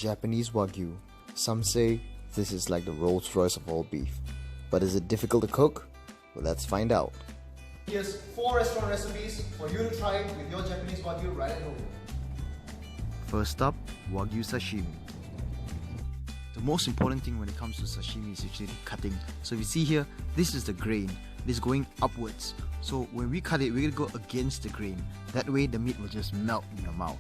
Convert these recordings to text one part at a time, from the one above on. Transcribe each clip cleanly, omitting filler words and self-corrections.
Japanese Wagyu. Some say this is like the Rolls Royce of all beef. But is it difficult to cook? Well, let's find out. Here's 4 restaurant recipes for you to try with your Japanese Wagyu right at home. First up, Wagyu Sashimi. The most important thing when it comes to sashimi is actually cutting. So if you see here, this is the grain. It is going upwards. So when we cut it, we're going to go against the grain. That way the meat will just melt in your mouth.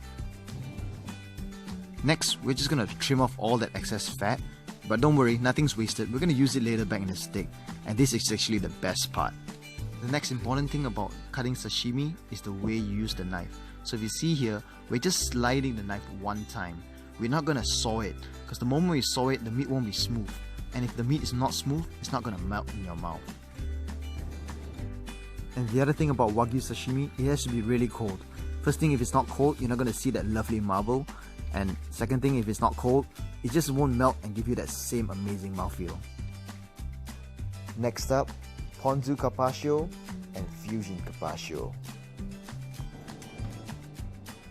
Next, we're just going to trim off all that excess fat. But don't worry, nothing's wasted. We're going to use it later back in the steak. And this is actually the best part. The next important thing about cutting sashimi is the way you use the knife. So if you see here, we're just sliding the knife one time. We're not going to saw it, because the moment we saw it, the meat won't be smooth. And if the meat is not smooth, it's not going to melt in your mouth. And the other thing about Wagyu sashimi, it has to be really cold. First thing, if it's not cold, you're not going to see that lovely marble. And second thing, if it's not cold, it just won't melt and give you that same amazing mouthfeel. Next up, Ponzu Cappacio and Fusion Cappacio.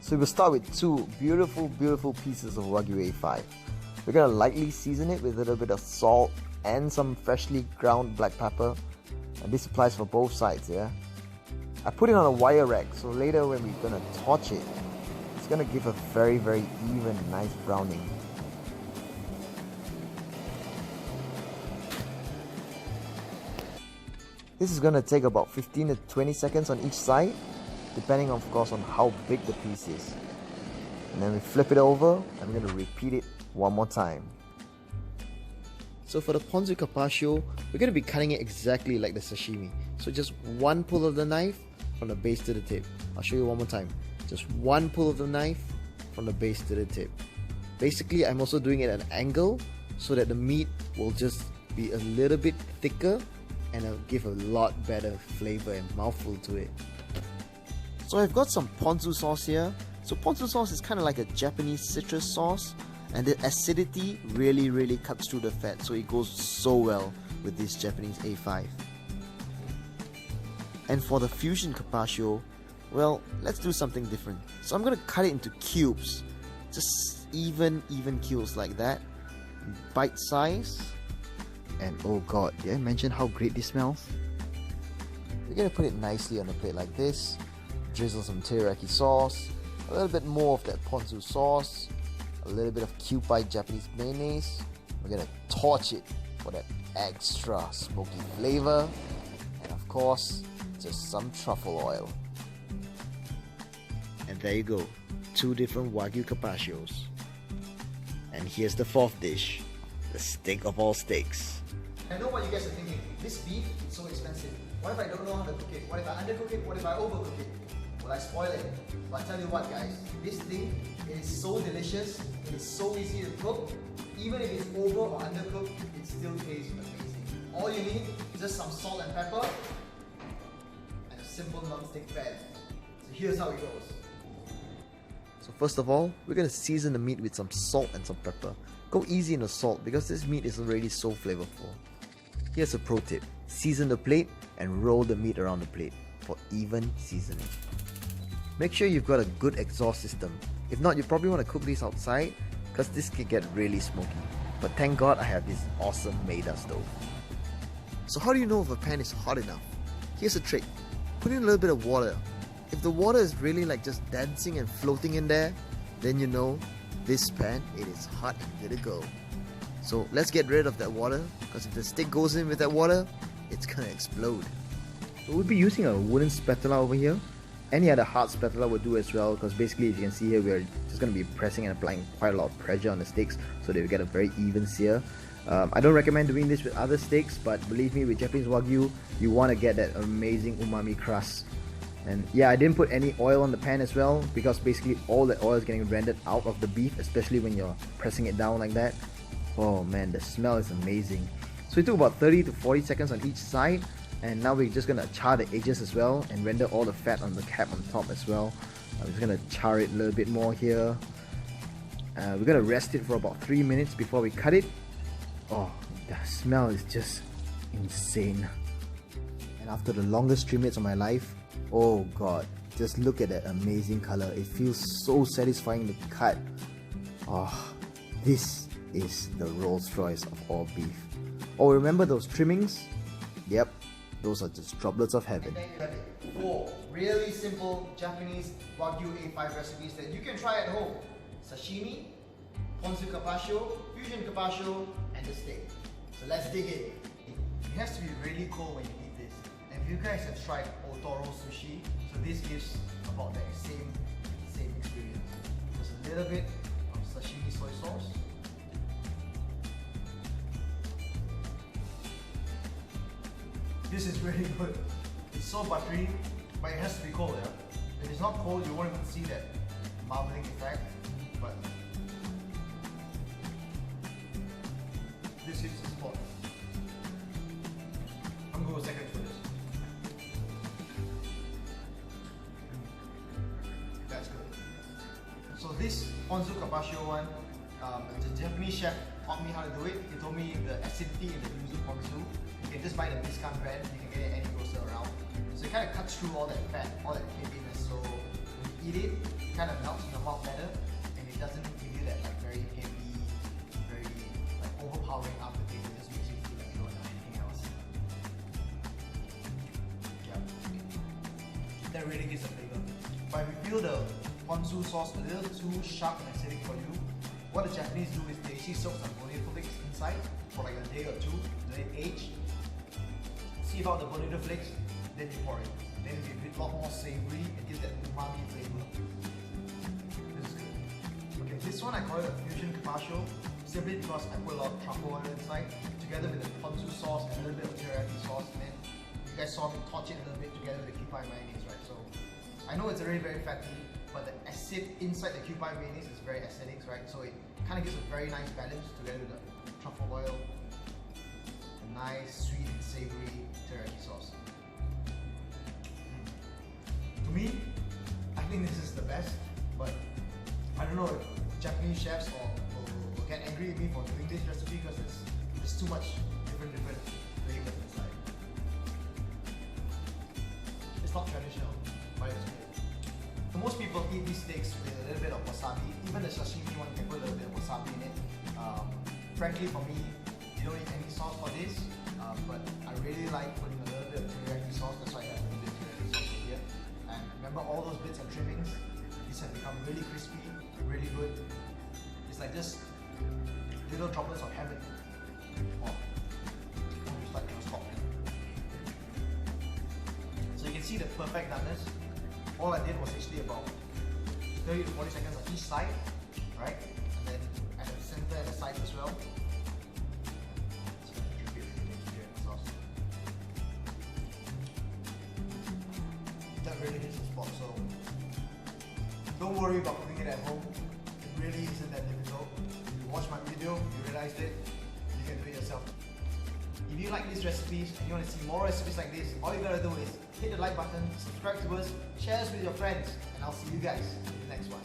So we'll start with 2 beautiful pieces of Wagyu A5. We're going to lightly season it with a little bit of salt and some freshly ground black pepper. And this applies for both sides, yeah? I put it on a wire rack, so later when we're going to torch it, it's going to give a very even, nice browning. This is going to take about 15 to 20 seconds on each side, depending of course on how big the piece is. And then we flip it over and we're going to repeat it one more time. So for the Ponzu Cappacio, we're going to be cutting it exactly like the sashimi. So just one pull of the knife from the base to the tip. I'll show you one more time. Just one pull of the knife from the base to the tip. Basically, I'm also doing it at an angle so that the meat will just be a little bit thicker and it'll give a lot better flavor and mouthful to it. So I've got some ponzu sauce here. So ponzu sauce is kind of like a Japanese citrus sauce, and the acidity really cuts through the fat, so it goes so well with this Japanese A5. And for the Fusion Cappacio, well, let's do something different. So I'm going to cut it into cubes, just even cubes like that, bite size. And oh god, did I mention how great this smells? We're going to put it nicely on a plate like this. Drizzle some teriyaki sauce, a little bit more of that ponzu sauce, a little bit of cube-bite Japanese mayonnaise. We're gonna torch it for that extra smoky flavor, and of course, just some truffle oil. And there you go, 2 different Wagyu Cappacios. And here's the 4th dish, the steak of all steaks. I know what you guys are thinking. This beef is so expensive. What if I don't know how to cook it? What if I undercook it? What if I overcook it? Will I spoil it? But I tell you what guys, this thing is so delicious, it is so easy to cook. Even if it's over or undercooked, it still tastes amazing. All you need is just some salt and pepper and a simple non-stick pan. So here's how it goes. So first of all, we're going to season the meat with some salt and some pepper. Go easy on the salt because this meat is already so flavorful. Here's a pro tip. Season the plate and roll the meat around the plate for even seasoning. Make sure you've got a good exhaust system. If not, you probably want to cook this outside because this can get really smoky. But thank God I have this awesome Maida stove. So how do you know if a pan is hot enough? Here's a trick. Put in a little bit of water. If the water is really like just dancing and floating in there, then you know this pan, it is hot and good to go. So let's get rid of that water, because if the steak goes in with that water, it's gonna explode. So we'll be using a wooden spatula over here. Any other hard spatula will do as well, because basically as you can see here, we're just going to be pressing and applying quite a lot of pressure on the steaks so that we get a very even sear. I don't recommend doing this with other steaks, but believe me, with Japanese Wagyu, you want to get that amazing umami crust. And yeah, I didn't put any oil on the pan as well, because basically all the oil is getting rendered out of the beef, especially when you're pressing it down like that. Oh man, the smell is amazing. So it took about 30 to 40 seconds on each side. And now we're just going to char the edges as well and render all the fat on the cap on top as well. I'm just going to char it a little bit more here. We're going to rest it for about 3 minutes before we cut it. Oh, the smell is just insane. And after the longest 3 minutes of my life, oh god, just look at that amazing color. It feels so satisfying to cut. Oh, This is the Rolls Royce of all beef. Oh, remember those trimmings? Yep, those are just droplets of heaven. And then you have it. 4 really simple Japanese Wagyu A5 recipes that you can try at home. Sashimi, Ponzu Cappacio, Fusion Cappacio, and the steak. So let's dig in. It has to be really cold when you eat this. And if you guys have tried Otoro sushi, so this gives about that same experience. Just a little bit of sashimi soy sauce. This is really good. It's so buttery, but it has to be cold, yeah? If it's not cold, you won't even see that marbling effect, but this hits the spot. I'm going to go second for this. That's good. So this Ponzu Cappacio one, the Japanese chef taught me how to do it. He told me the acidity in the yuzu ponzu. You can just buy the discount brand, you can get it any grocer around. So it kind of cuts through all that fat, all that heaviness. So when you eat it, it kind of melts in your mouth better, and it doesn't give you that like very heavy, very like overpowering aftertaste. It just makes you feel like you don't have anything else. Yeah, that really gives a flavor. But if you feel the ponzu sauce a little too sharp and acidic for you, what the Japanese do is they actually soak some bonito flakes inside for like a day or two, let it age. See about the bonito flakes, then you pour it. Then it'll be a lot more savory and gives that umami flavor. This is good. Okay, this one I call it a fusion Cappacio simply because I put a lot of truffle oil inside together with the ponzu sauce and a little bit of teriyaki sauce. And then you guys saw me torch it a little bit together with the kewpie mayonnaise, right? So I know it's already very fatty, but the acid inside the kewpie mayonnaise is very acidic, right? So it kind of gives a very nice balance together with the truffle oil, a nice sweet and savory teriyaki sauce. To me, I think this is the best, but I don't know if Japanese chefs will get angry at me for doing this recipe because there's too much different flavors inside. It's not traditional, but it's good. So most people eat these steaks with a little bit of wasabi. Even the sashimi one can put a little bit of wasabi in it. Frankly, for me, you don't need any sauce for this, but I really like putting a little bit of teriyaki sauce. That's why I have a little bit of teriyaki sauce over here. And remember all those bits and trimmings? These have become really crispy, really good. It's like just little droplets of heaven. Oh, just like a stop. So you can see the perfect doneness. All I did was actually about 30 to 40 seconds on each side, right? And then at the center and the sides as well. That really hits the spot, so don't worry about cooking it at home. It really isn't that difficult. You watch my video, you realized it, you can do it yourself. If you like these recipes and you want to see more recipes like this, all you gotta do is hit the like button, subscribe to us, share us with your friends, and I'll see you guys in the next one.